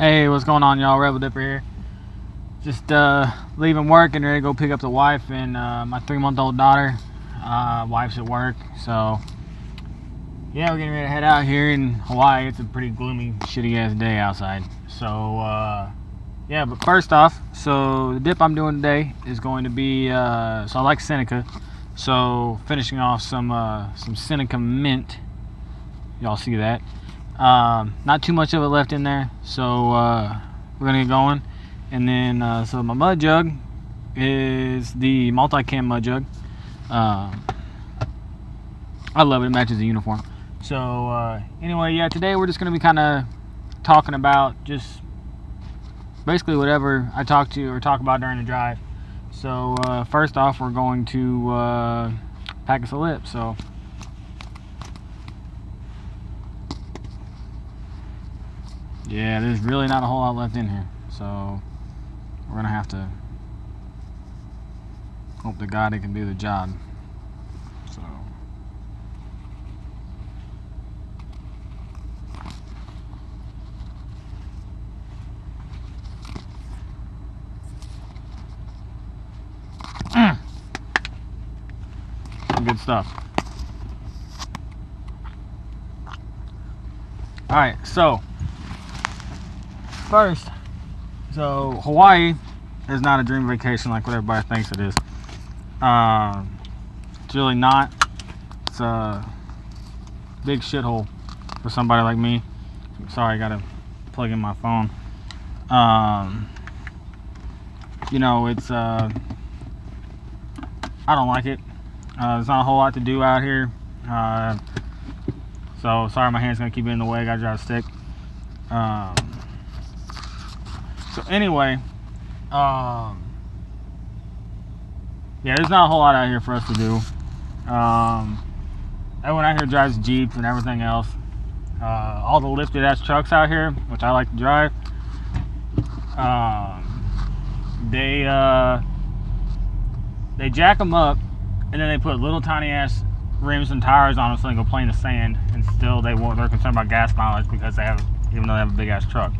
Hey, what's going on, y'all? Rebel Dipper here. Just leaving work and ready to go pick up the wife and my 3-month-old daughter. Wife's at work, so yeah, we're getting ready to head out here in Hawaii. It's a pretty gloomy, shitty ass day outside. So yeah, but first off, so the dip I'm doing today is going to be so I like Seneca, so finishing off some Seneca mint. Y'all see that? Not too much of it left in there, so we're gonna get going. And then so my mud jug is the multi-cam mud jug. I love it. It matches the uniform. So anyway, yeah, today we're just gonna be kind of talking about just basically whatever I talk about during the drive. So first off, we're going to pack us a lip. So yeah, there's really not a whole lot left in here, so we're gonna have to hope to God it can do the job. So some good stuff. All right, so first, so Hawaii is not a dream vacation like what everybody thinks it is. It's really not. It's a big shithole for somebody like me. Sorry, I gotta plug in my phone. You know, it's I don't like it. There's not a whole lot to do out here. So sorry, my hand's gonna keep it in the way. I gotta drive a stick. So anyway, yeah, there's not a whole lot out here for us to do. Everyone out here drives Jeeps and everything else. All the lifted ass trucks out here, which I like to drive, they jack them up and then they put little tiny ass rims and tires on them so they can go play in the sand, and still they're concerned about gas mileage because even though they have a big ass truck.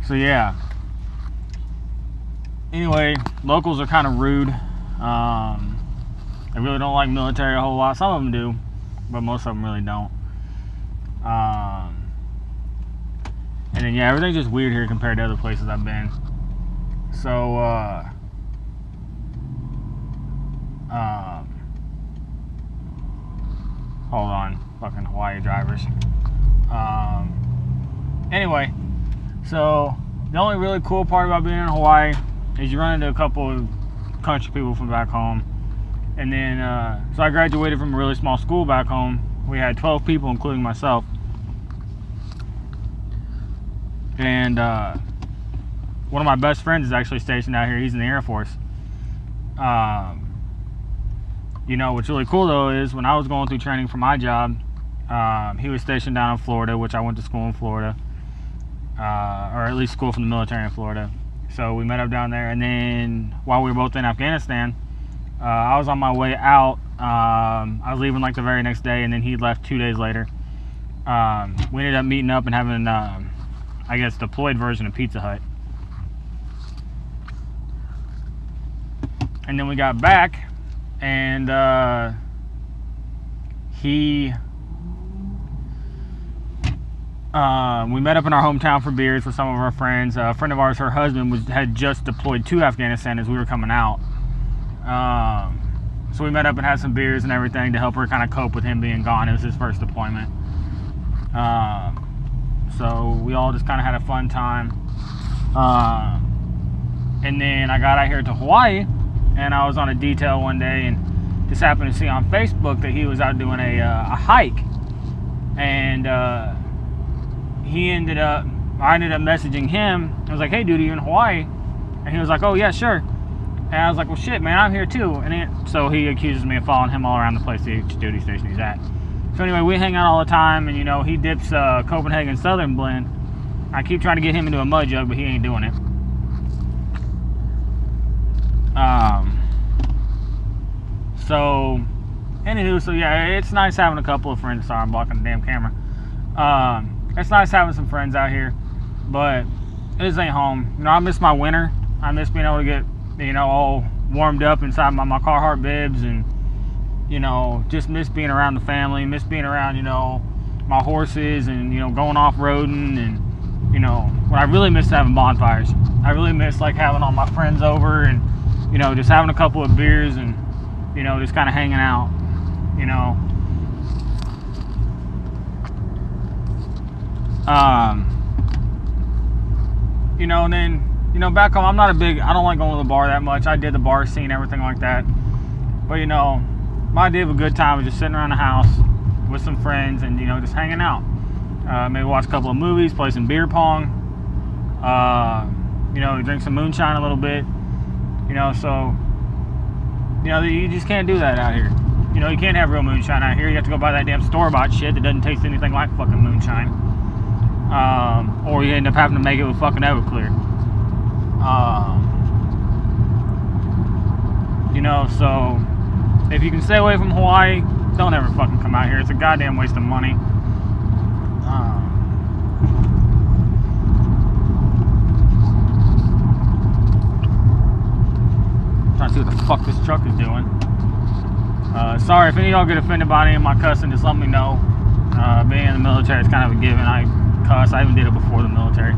So yeah, anyway, locals are kind of rude. They really don't like military a whole lot. Some of them do, but most of them really don't. And then yeah, everything's just weird here compared to other places I've been. So hold on, fucking Hawaii drivers. Anyway, so the only really cool part about being in Hawaii is you run into a couple of country people from back home. And then so I graduated from a really small school back home. We had 12 people, including myself. And one of my best friends is actually stationed out here. He's in the Air Force. You know, what's really cool though is when I was going through training for my job, he was stationed down in Florida, which I went to school in Florida, or at least school from the military in Florida. So we met up down there, and then while we were both in Afghanistan, I was on my way out. I was leaving like the very next day, and then he left 2 days later. We ended up meeting up and having, I guess, deployed version of Pizza Hut. And then we got back, and we met up in our hometown for beers with some of our friends. A friend of ours, her husband had just deployed to Afghanistan as we were coming out. So we met up and had some beers and everything to help her kind of cope with him being gone. It was his first deployment. So we all just kind of had a fun time. And then I got out here to Hawaii, and I was on a detail one day and just happened to see on Facebook that he was out doing a hike. And I ended up messaging him. I was like, hey dude, are you in Hawaii? And he was like, oh yeah, sure. And I was like, well shit man, I'm here too. And so he accuses me of following him all around the place, the duty station he's at. So anyway, we hang out all the time, and you know, he dips Copenhagen Southern Blend. I keep trying to get him into a mud jug, but he ain't doing it. So Anywho, so yeah, it's nice having a couple of friends. Sorry, I'm blocking the damn camera. It's nice having some friends out here, but this ain't home. You know, I miss my winter. I miss being able to get, you know, all warmed up inside my Carhartt bibs, and, you know, just miss being around the family, miss being around, you know, my horses, and, you know, going off-roading, and, you know, what I really miss is having bonfires. I really miss, like, having all my friends over and, you know, just having a couple of beers and, you know, just kind of hanging out, you know. You know, and then, you know, back home, I don't like going to the bar that much. I did the bar scene, everything like that. But, you know, my idea of a good time was just sitting around the house with some friends and, you know, just hanging out. Maybe watch a couple of movies, play some beer pong, you know, drink some moonshine a little bit, you know, so, you know, you just can't do that out here. You know, you can't have real moonshine out here. You have to go buy that damn store-bought shit that doesn't taste anything like fucking moonshine. Or you end up having to make it with fucking Everclear. You know, so if you can stay away from Hawaii, don't ever fucking come out here. It's a goddamn waste of money. Trying to see what the fuck this truck is doing. Sorry if any of y'all get offended by any of my cussing, just let me know. Being in the military is kind of a given. I cuss. I even did it before the military.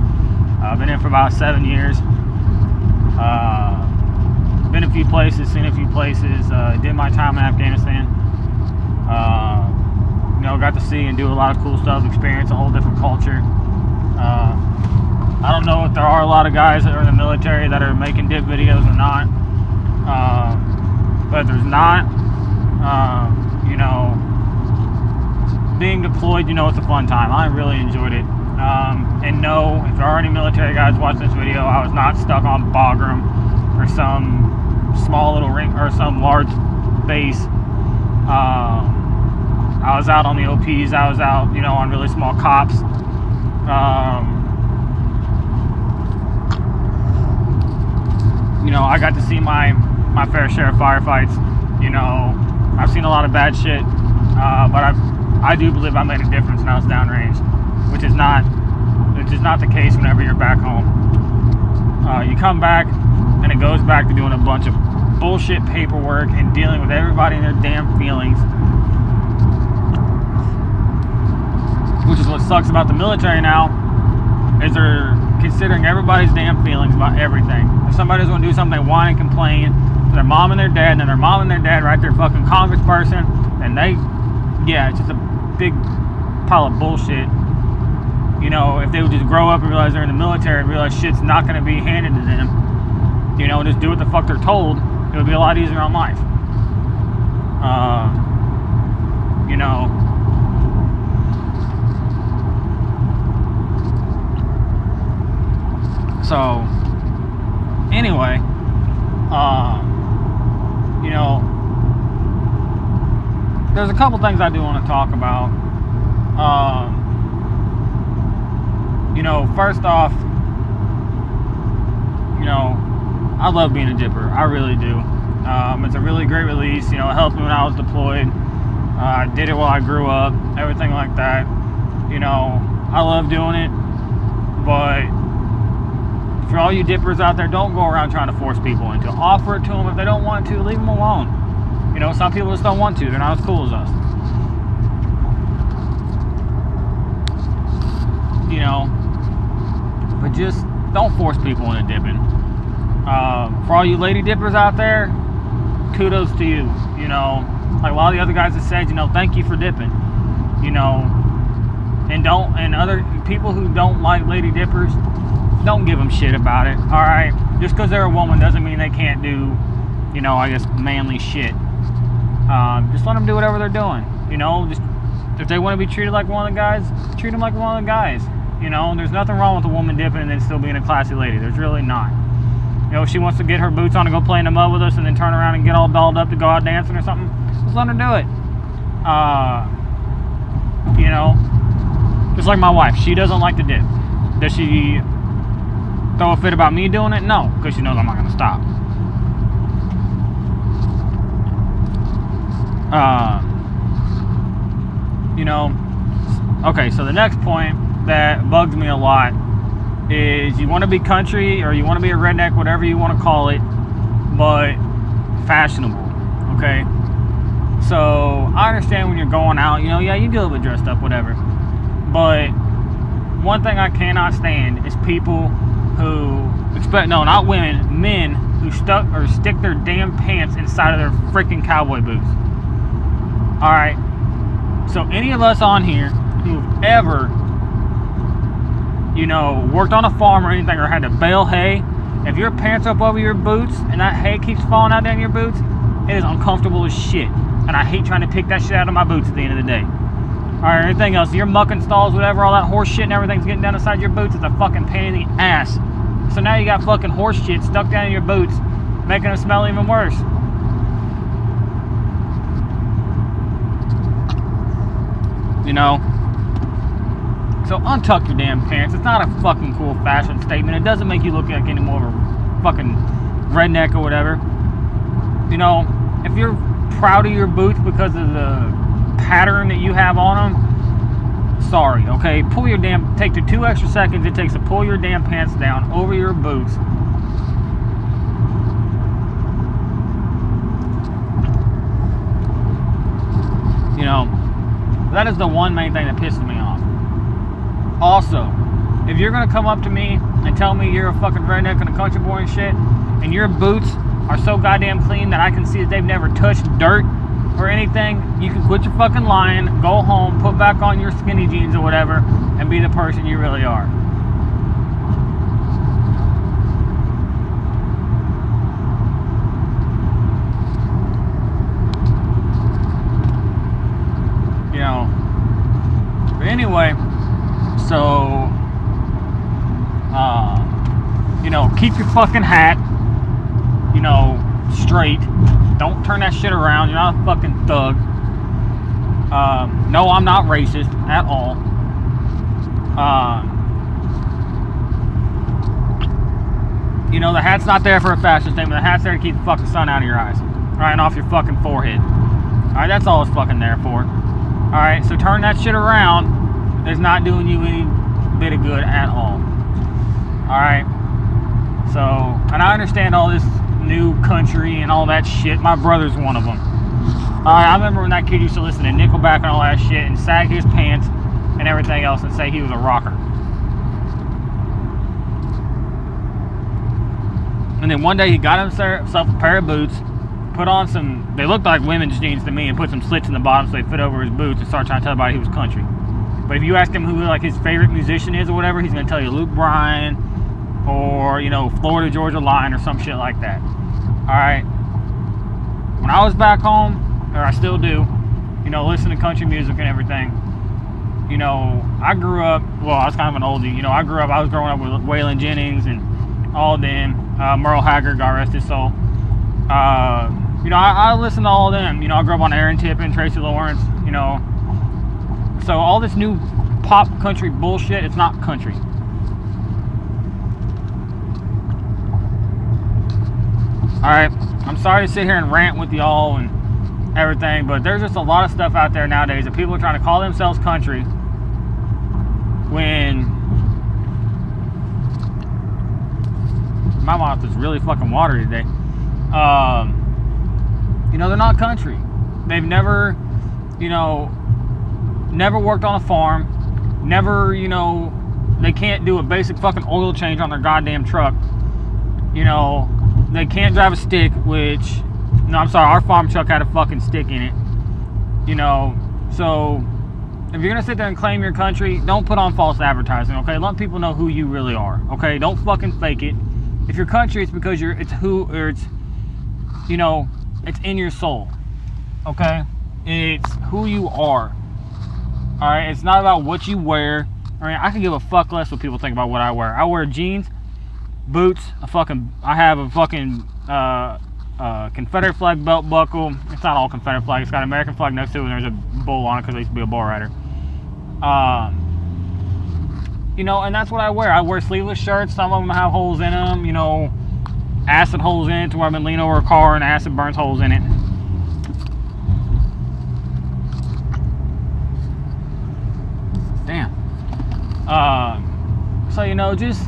I've been in for about 7 years. Been a few places, seen a few places. Did my time in Afghanistan. You know, got to see and do a lot of cool stuff, experience a whole different culture. I don't know if there are a lot of guys that are in the military that are making dip videos or not. But if there's not, you know, being deployed, you know, it's a fun time. I really enjoyed it. And no, if there are any military guys watching this video, I was not stuck on Bagram or some small little ring or some large base. I was out on the OPs. I was out, you know, on really small cops. You know, I got to see my fair share of firefights. You know, I've seen a lot of bad shit, but I do believe I made a difference when I was downrange, which is not the case whenever you're back home. You come back and it goes back to doing a bunch of bullshit paperwork and dealing with everybody and their damn feelings, which is what sucks about the military now, is they're considering everybody's damn feelings about everything. If somebody's going to do something, they whine and complain to their mom and their dad, and then their mom and their dad write their fucking congressperson, and yeah, it's just a big pile of bullshit. You know, if they would just grow up and realize they're in the military and realize shit's not going to be handed to them, you know, just do what the fuck they're told, it would be a lot easier on life. You know, so anyway, you know, there's a couple things I do want to talk about. You know, first off, you know, I love being a dipper. I really do. It's a really great release. You know, it helped me when I was deployed. I did it while I grew up, everything like that. You know, I love doing it. But for all you dippers out there, don't go around trying to force people into it. Offer it to them. If they don't want to, leave them alone. You know, some people just don't want to. They're not as cool as us. You know, but just don't force people into dipping. For all you lady dippers out there, kudos to you. You know, like a lot of the other guys have said, you know, thank you for dipping. You know, and other people who don't like lady dippers, don't give them shit about it. All right, just because they're a woman doesn't mean they can't do, you know, I guess manly shit. Just let them do whatever they're doing. You know, just if they want to be treated like one of the guys, treat them like one of the guys. You know, and there's nothing wrong with a woman dipping and then still being a classy lady. There's really not. You know, if she wants to get her boots on and go play in the mud with us and then turn around and get all dolled up to go out dancing or something, just let her do it. You know, just like my wife. She doesn't like to dip. Does she throw a fit about me doing it? No, because she knows I'm not going to stop. You know, okay, so the next point that bugs me a lot is you want to be country or you want to be a redneck, whatever you want to call it, but fashionable, okay? So I understand when you're going out, you know, yeah, you get a little bit dressed up, whatever. But one thing I cannot stand is people who expect, no, not women, men who stick their damn pants inside of their freaking cowboy boots. Alright, so any of us on here who've ever, you know, worked on a farm or anything or had to bale hay, if your pants are up over your boots and that hay keeps falling out down your boots, it is uncomfortable as shit. And I hate trying to pick that shit out of my boots at the end of the day. Alright, everything else, your mucking stalls, whatever, all that horse shit and everything's getting down inside your boots, it's a fucking pain in the ass. So now you got fucking horse shit stuck down in your boots, making them smell even worse. You know? So untuck your damn pants. It's not a fucking cool fashion statement. It doesn't make you look like any more of a fucking redneck or whatever. You know, if you're proud of your boots because of the pattern that you have on them, sorry, okay? Take the 2 extra seconds it takes to pull your damn pants down over your boots. You know, that is the one main thing that pisses me off. Also, if you're gonna come up to me and tell me you're a fucking redneck and a country boy and shit, and your boots are so goddamn clean that I can see that they've never touched dirt or anything, you can quit your fucking lying, go home, put back on your skinny jeans or whatever, and be the person you really are. You know, but anyway, so, you know, keep your fucking hat, you know, straight. Don't turn that shit around. You're not a fucking thug. No, I'm not racist at all. You know, the hat's not there for a fashion statement. The hat's there to keep the fucking sun out of your eyes. Right, and off your fucking forehead. Alright, that's all it's fucking there for. Alright, so turn that shit around. It's not doing you any bit of good at all. Alright? So, and I understand all this new country and all that shit. My brother's one of them. I remember when that kid used to listen to Nickelback and all that shit and sag his pants and everything else and say he was a rocker. And then one day he got himself a pair of boots, put on some, they looked like women's jeans to me, and put some slits in the bottom so they fit over his boots and started trying to tell everybody he was country. But if you ask him who like his favorite musician is or whatever, he's going to tell you Luke Bryan or, you know, Florida Georgia Line or some shit like that. Alright? When I was back home, or I still do, you know, listen to country music and everything, you know, I grew up, well, I was kind of an oldie, you know, I was growing up with Waylon Jennings and all them, Merle Haggard, God rest his soul. You know, I listened to all of them. You know, I grew up on Aaron Tippin, Tracy Lawrence, you know. So all this new pop country bullshit, it's not country. Alright, I'm sorry to sit here and rant with y'all and everything, but there's just a lot of stuff out there nowadays that people are trying to call themselves country when my mouth is really fucking watery today. You know, they're not country. They've never, you know, never worked on a farm, never, you know, they can't do a basic fucking oil change on their goddamn truck. You know, they can't drive a stick, which, no, I'm sorry, our farm truck had a fucking stick in it. You know, so if you're gonna sit there and claim your country, don't put on false advertising, okay? Let people know who you really are, okay? Don't fucking fake it. If you're country, it's because it's you know, it's in your soul, okay? It's who you are, all right? It's not about what you wear. I mean, I can give a fuck less what people think about what I wear. I wear jeans, boots, I have a fucking Confederate flag belt buckle. It's not all Confederate flag. It's got American flag next to it, and there's a bull on it because I used to be a bull rider. You know, and that's what I wear. I wear sleeveless shirts. Some of them have holes in them, you know, acid holes in it to where I've been leaning over a car and acid burns holes in it. So, you know, just,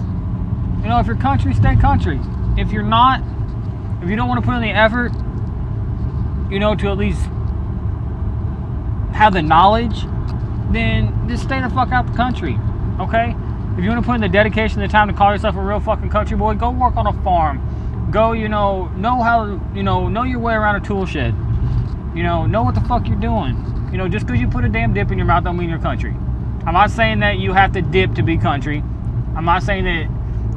you know, if you're country, stay country. If you're not, if you don't want to put in the effort, you know, to at least have the knowledge, then just stay the fuck out the country, okay? If you want to put in the dedication, the time to call yourself a real fucking country boy, go work on a farm. Go, you know how, you know your way around a tool shed. You know what the fuck you're doing. You know, just because you put a damn dip in your mouth don't mean you're country. I'm not saying that you have to dip to be country. I'm not saying that,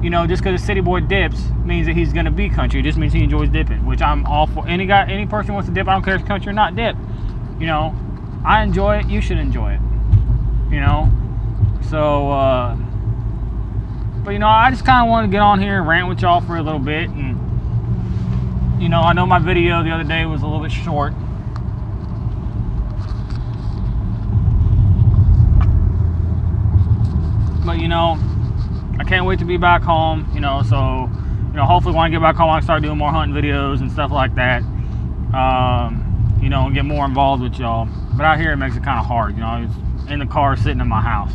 you know, just because a city boy dips means that he's gonna be country. It just means he enjoys dipping, which I'm all for. Any person who wants to dip, I don't care if it's country or not, dip. You know, I enjoy it. You should enjoy it. You know, so. But, you know, I just kind of want to get on here and rant with y'all for a little bit. And, you know, I know my video the other day was a little bit short. But, you know, I can't wait to be back home, you know. So, you know, hopefully when I get back home, I can start doing more hunting videos and stuff like that. You know, and get more involved with y'all. But out here, it makes it kind of hard, you know. It's in the car sitting in my house.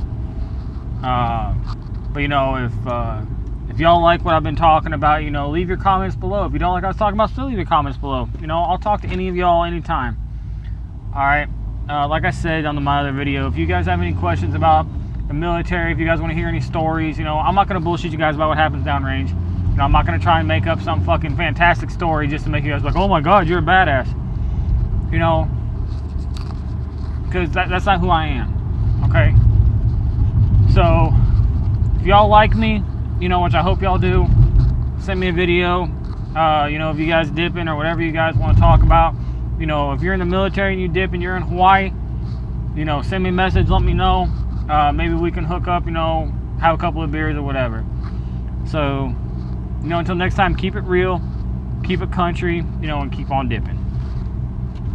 But, you know, if y'all like what I've been talking about, you know, leave your comments below. If you don't like what I was talking about, still leave your comments below. You know, I'll talk to any of y'all anytime. Alright, like I said on my other video, if you guys have any questions about the military, if you guys want to hear any stories, you know, I'm not going to bullshit you guys about what happens downrange. You know, I'm not going to try and make up some fucking fantastic story just to make you guys like, oh my god, you're a badass. You know, because that's not who I am. Okay? So, if y'all like me, you know, which I hope y'all do, send me a video. You know, if you guys dipping or whatever you guys want to talk about. You know, if you're in the military and you dip and you're in Hawaii, you know, send me a message, let me know. Maybe we can hook up, you know, have a couple of beers or whatever. So, you know, until next time, keep it real, keep it country, you know, and keep on dipping.